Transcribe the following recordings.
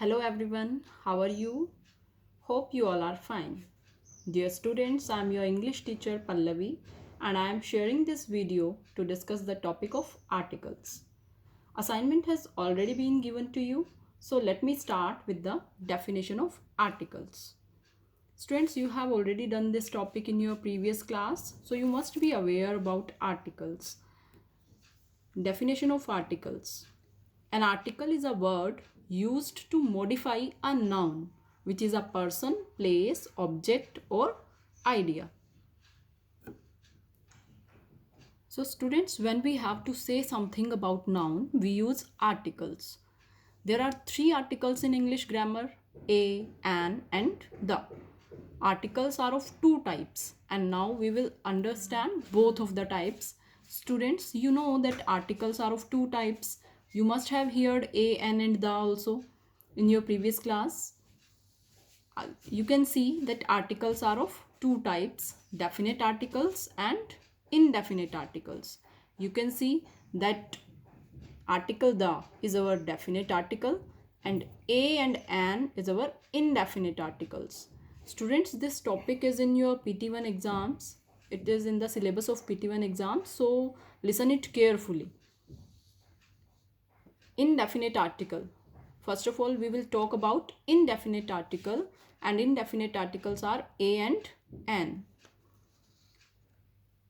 Hello everyone, how are you? Hope you all are fine. Dear students, I am your English teacher Pallavi and I am sharing this video to discuss the topic of articles. Assignment has already been given to you, so let me start with the definition of articles. Students, you have already done this topic in your previous class, so you must be aware about articles. Definition of articles. An article is a word used to modify a noun, which is a person, place, object, or idea. So, students, when we have to say something about noun, we use articles. There are three articles in English grammar: a, an, and the. Articles are of two types, and now we will understand both of the types. Students, you know that articles are of two types. You must have heard a, an, and the also in your previous class. You can see that articles are of two types: definite articles and indefinite articles. You can see that article the is our definite article and a and an is our indefinite articles. Students, this topic is in your PT1 exams. It is in the syllabus of PT1 exams, so listen it carefully. Indefinite article. First of all, we will talk about indefinite article, and indefinite articles are a and an.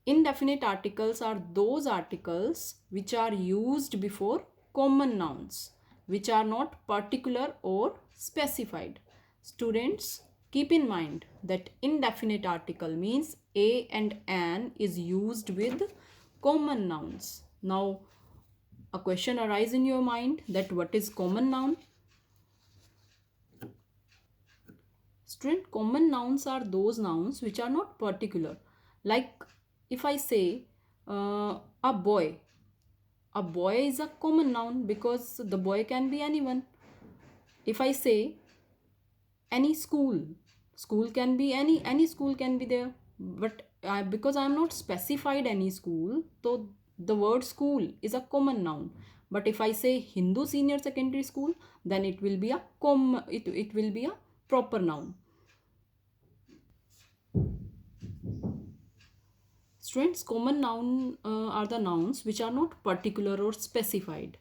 Indefinite articles are those articles which are used before common nouns, which are not particular or specified. Students, keep in mind that indefinite article means a and an is used with common nouns. Now, a question arises in your mind that what is common noun? Student, common nouns are those nouns which are not particular. Like if I say a boy is a common noun because the boy can be anyone. If I say any school can be any school can be there. But because I am not specified any school, so the word school is a common noun. But if I say Hindu Senior Secondary School, then it will be a it will be a proper noun. Students, common noun are the nouns which are not particular or specified.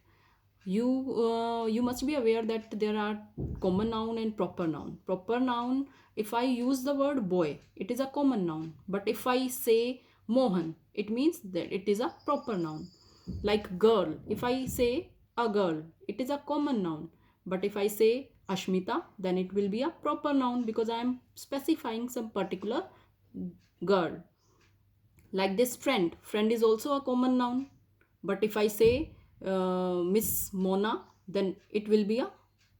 You must be aware that there are common noun and proper noun. Proper noun, if I use the word boy, it is a common noun. But if I say Mohan, it means that it is a proper noun. Like girl, if I say a girl, it is a common noun. But if I say Ashmita, then it will be a proper noun because I am specifying some particular girl. Like this friend is also a common noun. But if I say Miss Mona, then it will be a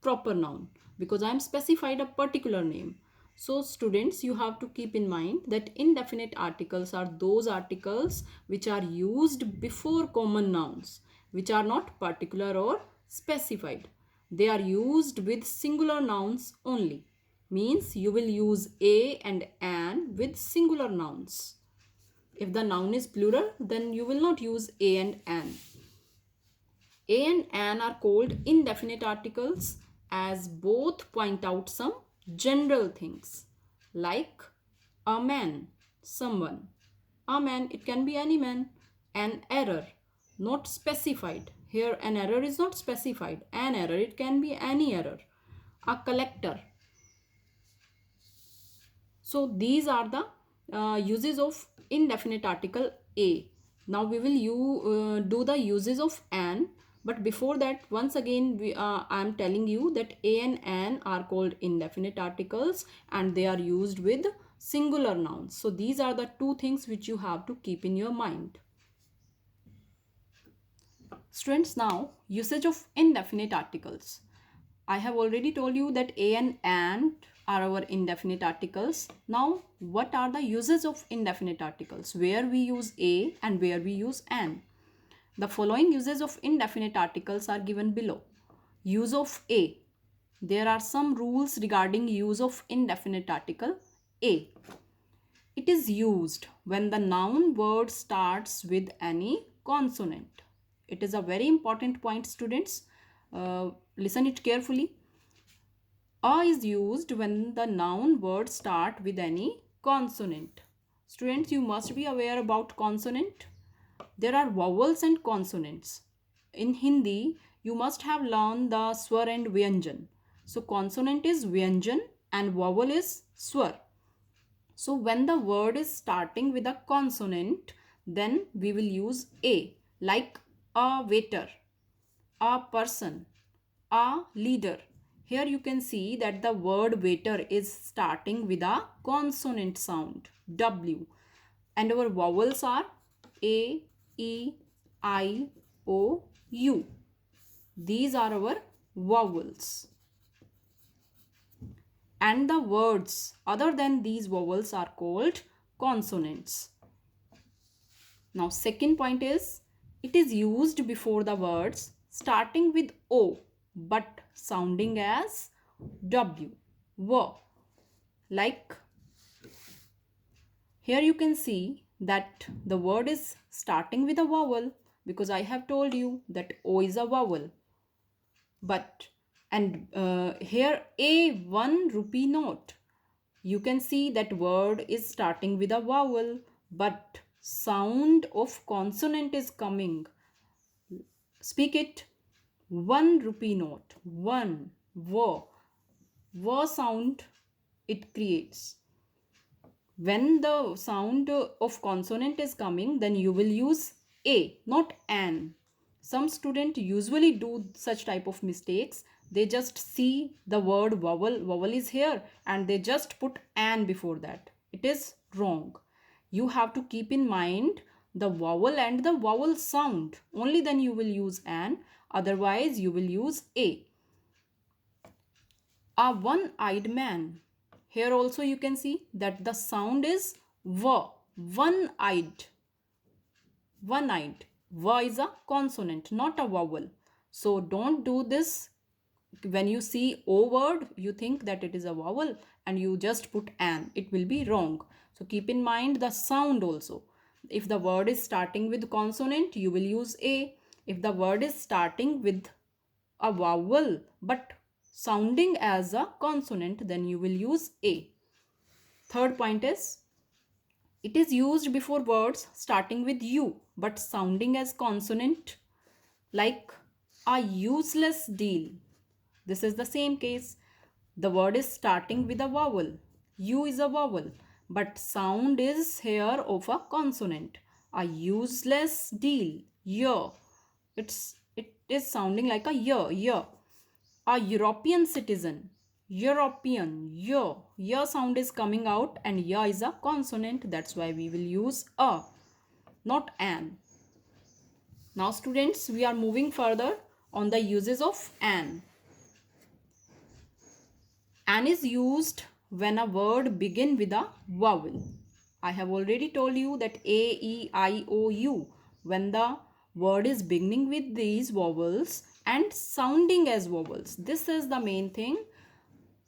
proper noun because I am specified a particular name. So students, you have to keep in mind that indefinite articles are those articles which are used before common nouns, which are not particular or specified. They are used with singular nouns only. Means you will use a and an with singular nouns. If the noun is plural, then you will not use a and an. A and an are called indefinite articles as both point out some general things like a man, someone. A man, it can be any man. An error, not specified. Here an error is not specified. An error, it can be any error. A collector. So these are the uses of indefinite article a. Now we will do the uses of an. But before that, once again, I am telling you that a and an are called indefinite articles and they are used with singular nouns. So these are the two things which you have to keep in your mind. Students, now usage of indefinite articles. I have already told you that a and an are our indefinite articles. Now, what are the uses of indefinite articles? Where we use a and where we use an? The following uses of indefinite articles are given below. Use of a. There are some rules regarding use of indefinite article a. It is used when the noun word starts with any consonant. It is a very important point, students. Listen it carefully. A is used when the noun words start with any consonant. Students, you must be aware about consonant. There are vowels and consonants. In Hindi, you must have learned the swar and vyanjan. So consonant is vyanjan and vowel is swar. So when the word is starting with a consonant, then we will use a, like a waiter, a person, a leader. Here you can see that the word waiter is starting with a consonant sound, W. And our vowels are A, E, I, O, U. These are our vowels. And the words other than these vowels are called consonants. Now second point is, it is used before the words starting with O but sounding as W. W. Like here you can see that the word is starting with a vowel, because I have told you that O is a vowel. But here a 1 rupee note, you can see that word is starting with a vowel, but sound of consonant is coming. Speak it. 1 rupee note. 1. W sound it creates. When the sound of consonant is coming, then you will use a, not an. Some students usually do such type of mistakes. They just see the word vowel is here, and they just put an before that. It is wrong. You have to keep in mind the vowel and the vowel sound. Only then you will use an, otherwise you will use a. A one-eyed man. Here also you can see that the sound is v, one-eyed. One-eyed. V is a consonant, not a vowel. So don't do this. When you see O word, you think that it is a vowel and you just put an. It will be wrong. So keep in mind the sound also. If the word is starting with consonant, you will use a. If the word is starting with a vowel but sounding as a consonant, then you will use a. Third point is, it is used before words starting with U but sounding as consonant, like a useless deal. This is the same case. The word is starting with a vowel. U is a vowel, but sound is here of a consonant. A useless deal. Y. It is sounding like a y. A European citizen. European. Y sound is coming out, and y is a consonant. That's why we will use a, not an. Now students, we are moving further on the uses of an. An is used when a word begin with a vowel. I have already told you that A, E, I, O, U. When the word is beginning with these vowels and sounding as vowels. This is the main thing.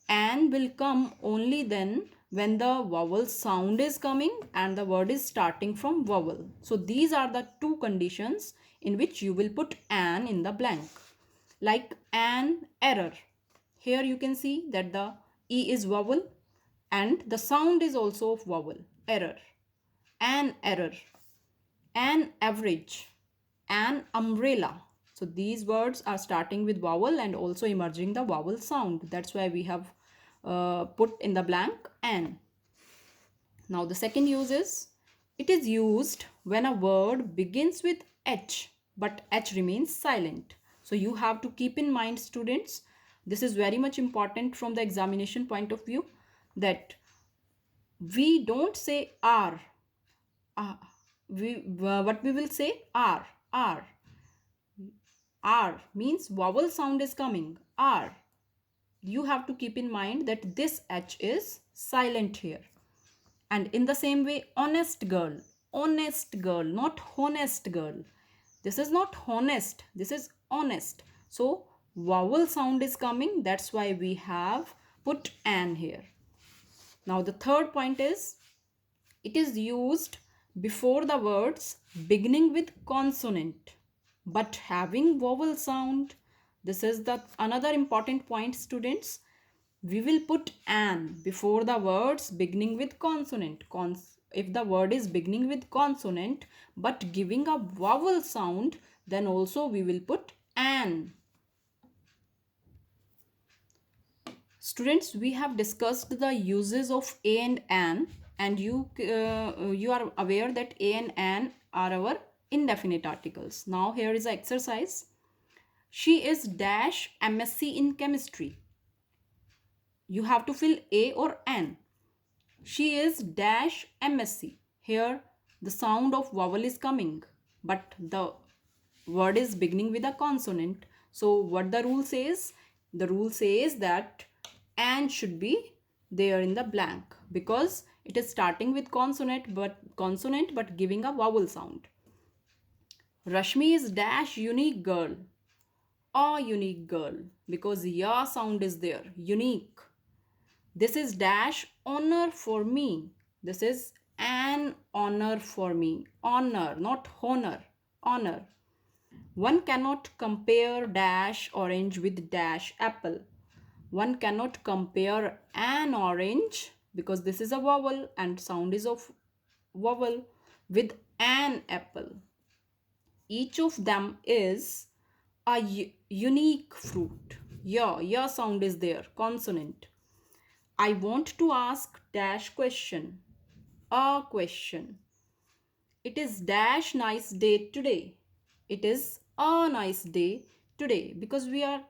An will come only then when the vowel sound is coming and the word is starting from vowel. So these are the two conditions in which you will put an in the blank. Like an error. Here you can see that the E is vowel and the sound is also of vowel. Error. An error. An average. An umbrella. So these words are starting with vowel and also emerging the vowel sound. That's why we have put in the blank an. Now the second use is, it is used when a word begins with H but H remains silent. So you have to keep in mind, students, this is very much important from the examination point of view, that we don't say R. What we will say? R. R means vowel sound is coming. R. You have to keep in mind that this H is silent here. And in the same way, honest girl, not honest girl. This is not honest, this is honest. So vowel sound is coming, that's why we have put an here. Now the third point is, it is used before the words beginning with consonant but having vowel sound. This is the another important point, students. We will put an before the words beginning with consonant. If the word is beginning with consonant but giving a vowel sound, then also we will put an. Students, we have discussed the uses of a and you are aware that a and an are our indefinite articles. Now here is an exercise. She is dash MSc in chemistry. You have to fill a or an. She is dash MSc. Here the sound of vowel is coming, but the word is beginning with a consonant. So what the rule says? The rule says that and should be there in the blank because it is starting with consonant but giving a vowel sound. Rashmi is dash unique girl. A unique girl because ya sound is there. Unique. This is dash honor for me. This is an honor for me. Honor, not honor. Honor. One cannot compare dash orange with dash apple. One cannot compare an orange because this is a vowel and sound is of vowel with an apple. Each of them is a unique fruit. Yeah sound is there. Consonant. I want to ask dash question. A question. It is dash nice day today. It is a nice day today because we are